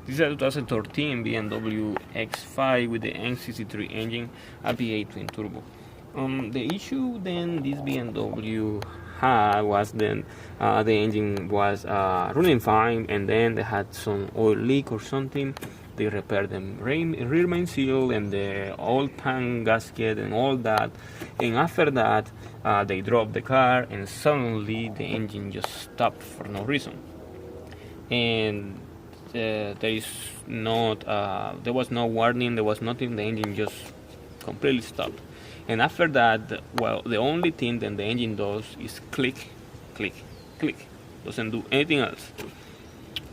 This is a 2013 BMW X5 with the N63 engine, a V8 twin turbo. The issue then this BMW had was then the engine was running fine, and then they had some oil leak or something. They repaired the rear main seal and the oil tank gasket and all that, and after that they dropped the car, and suddenly the engine just stopped for no reason. And there was no warning, there was nothing, the engine just completely stopped. And after that, well, the only thing that the engine does is click, click, click. Doesn't do anything else.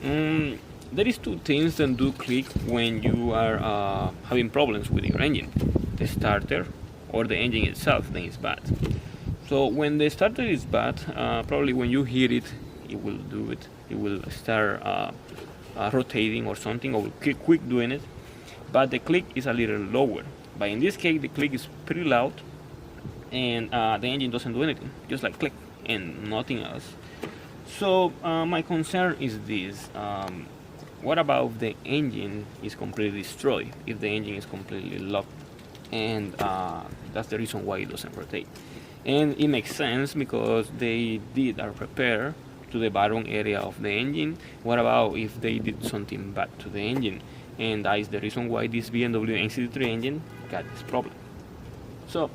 There is two things that do click when you are having problems with your engine: the starter or the engine itself. Then is bad. So when the starter is bad, probably when you hear it, it will do it. It will start rotating or something, or will quick doing it. But the click is a little lower. But in this case, the click is pretty loud, and the engine doesn't do anything, just like click and nothing else. So my concern is this: what about if the engine is completely destroyed? If the engine is completely locked, and that's the reason why it doesn't rotate. And it makes sense because they did a repair to the bottom area of the engine. What about if they did something bad to the engine? And that is the reason why this BMW N63 engine got this problem. So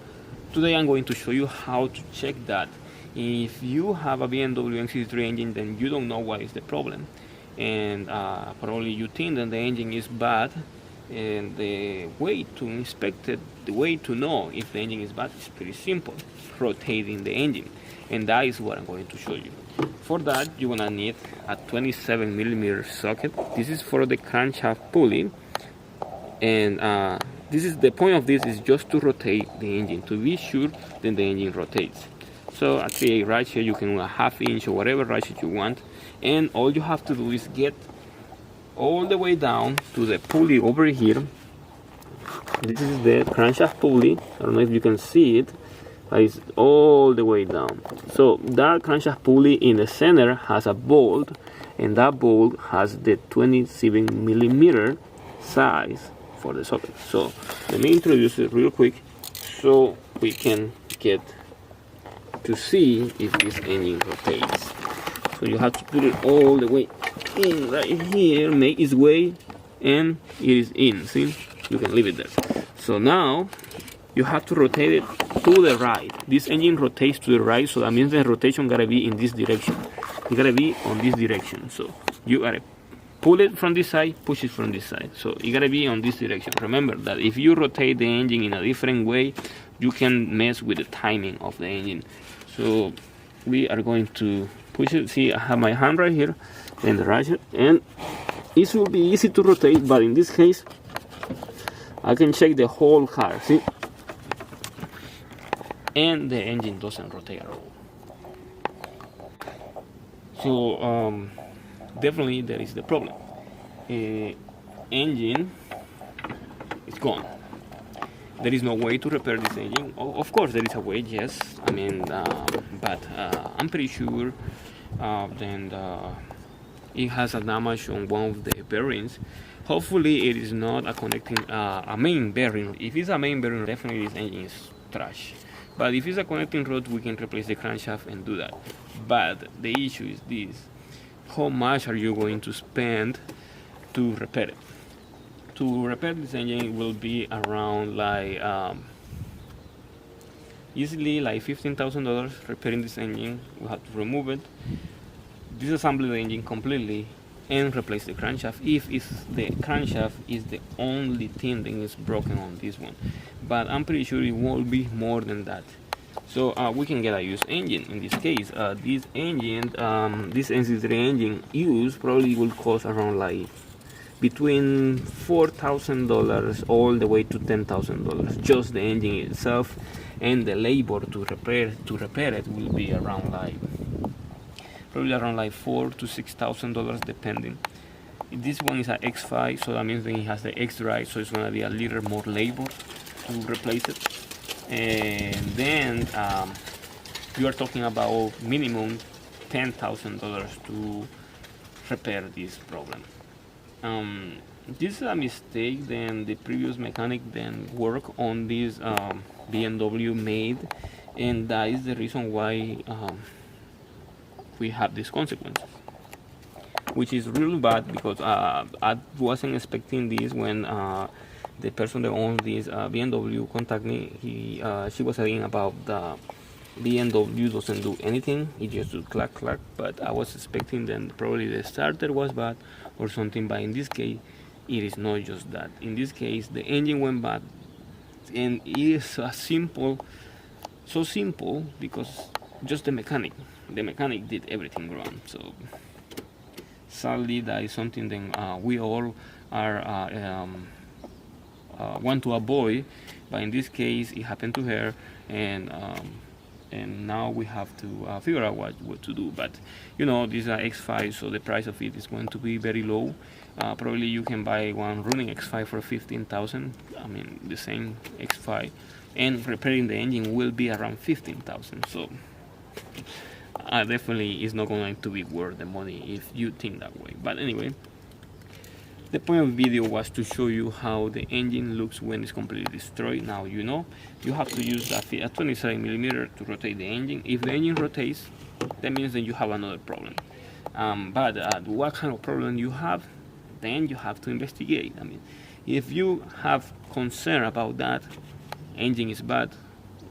today I'm going to show you how to check that. If you have a BMW N63 engine, then you don't know what is the problem, and probably you think that the engine is bad, and the way to inspect it, the way to know if the engine is bad is pretty simple: rotating the engine. And that is what I'm going to show you. For that, you're gonna need a 27mm socket. This is for the crankshaft pulley, and this is the point of this is just to rotate the engine, to be sure that the engine rotates. So at the ratchet, you can do a 1/2 inch or whatever ratchet you want, and all you have to do is get all the way down to the pulley over here. This is the crankshaft pulley. I don't know if you can see it. It's all the way down. So that crankshaft pulley in the center has a bolt, and that bolt has the 27mm size for the socket. So let me introduce it real quick so we can get to see if this engine rotates. So you have to put it all the way in right here, make its way, and it is in. See, you can leave it there. So now you have to rotate it to the right. This engine rotates to the right, so that means the rotation gotta be in this direction. It gotta be on this direction. So you gotta pull it from this side, push it from this side. So you gotta be on this direction. Remember that if you rotate the engine in a different way, you can mess with the timing of the engine. So we are going to push it. See, I have my hand right here and the ratchet, and it will be easy to rotate, but in this case I can check the whole car. See, and the engine doesn't rotate at all. So definitely there is the problem. Engine is gone. There is no way to repair this engine. Of course there is a way, yes. I mean, but I'm pretty sure then it has a damage on one of the bearings. Hopefully it is not a connecting a main bearing. If it's a main bearing, definitely this engine is trash. But if it's a connecting rod, we can replace the crankshaft and do that. But the issue is this: how much are you going to spend to repair it? To repair this engine will be around like easily like $15,000. Repairing this engine, we have to remove it, disassemble the engine completely, and replace the crankshaft if the crankshaft is the only thing that is broken on this one. But I'm pretty sure it won't be more than that. So we can get a used engine. In this case, this engine, this N63 engine used probably will cost around like between $4,000 all the way to $10,000. Just the engine itself, and the labor to repair it will be around like probably around like $4,000 to $6,000 depending. This one is an X5, so that means that it has the X drive, so it's gonna be a little more labor to replace it. And then you are talking about minimum $10,000 to repair this problem. This is a mistake. Then the previous mechanic then worked on this BMW made, and that is the reason why we have these consequences, which is really bad, because I wasn't expecting this when the person that owns this BMW contacted me. She was saying about the BMW doesn't do anything, it just do clack clack, but I was expecting then probably the starter was bad or something, but in this case it is not just that. In this case the engine went bad, and it is so simple because just the mechanic did everything wrong. So sadly that is something that we all are want to avoid, but in this case it happened to her, and now we have to figure out what to do. But you know, these are X5, so the price of it is going to be very low. Probably you can buy one running X5 for 15,000. I mean, the same X5, and repairing the engine will be around 15,000. So definitely is not going to be worth the money if you think that way. But anyway, the point of the video was to show you how the engine looks when it's completely destroyed. Now you know you have to use a 27mm to rotate the engine. If the engine rotates, that means that you have another problem. But what kind of problem you have, then you have to investigate. I mean, if you have concern about that engine is bad,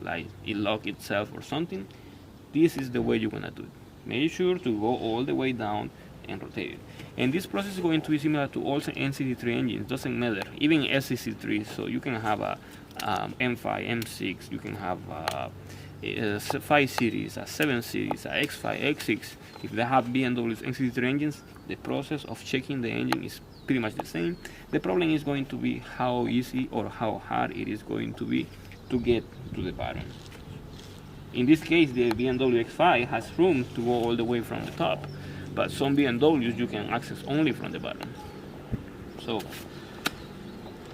like it locked itself or something, this is the way you're gonna do it. Make sure to go all the way down and rotate it. And this process is going to be similar to all N63 engines, doesn't matter, even S63. So you can have a M5, M6, you can have a 5 series, a 7 series, a X5, X6. If they have BMW's N63 engines, the process of checking the engine is pretty much the same. The problem is going to be how easy or how hard it is going to be to get to the bottom. In this case, the BMW X5 has room to go all the way from the top, but some BMWs you can access only from the bottom. So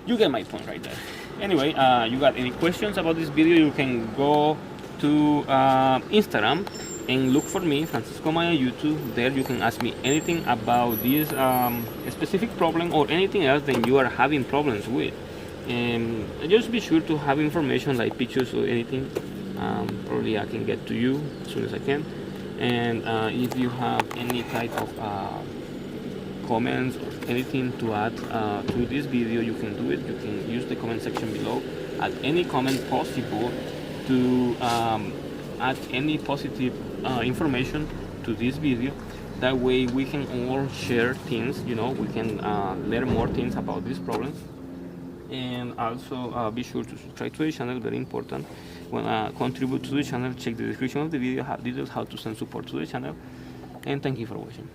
you get my point right there. Anyway, you got any questions about this video, you can go to Instagram and look for me, Francisco Maya YouTube. There you can ask me anything about this specific problem or anything else that you are having problems with. And just be sure to have information like pictures or anything. Probably I can get to you as soon as I can. And if you have any type of comments or anything to add to this video, you can do it. You can use the comment section below, add any comment possible to add any positive information to this video. That way we can all share things, you know, we can learn more things about these problems. And also be sure to subscribe to the channel, very important. When contribute to the channel, check the description of the video, have details how to send support to the channel. And thank you for watching.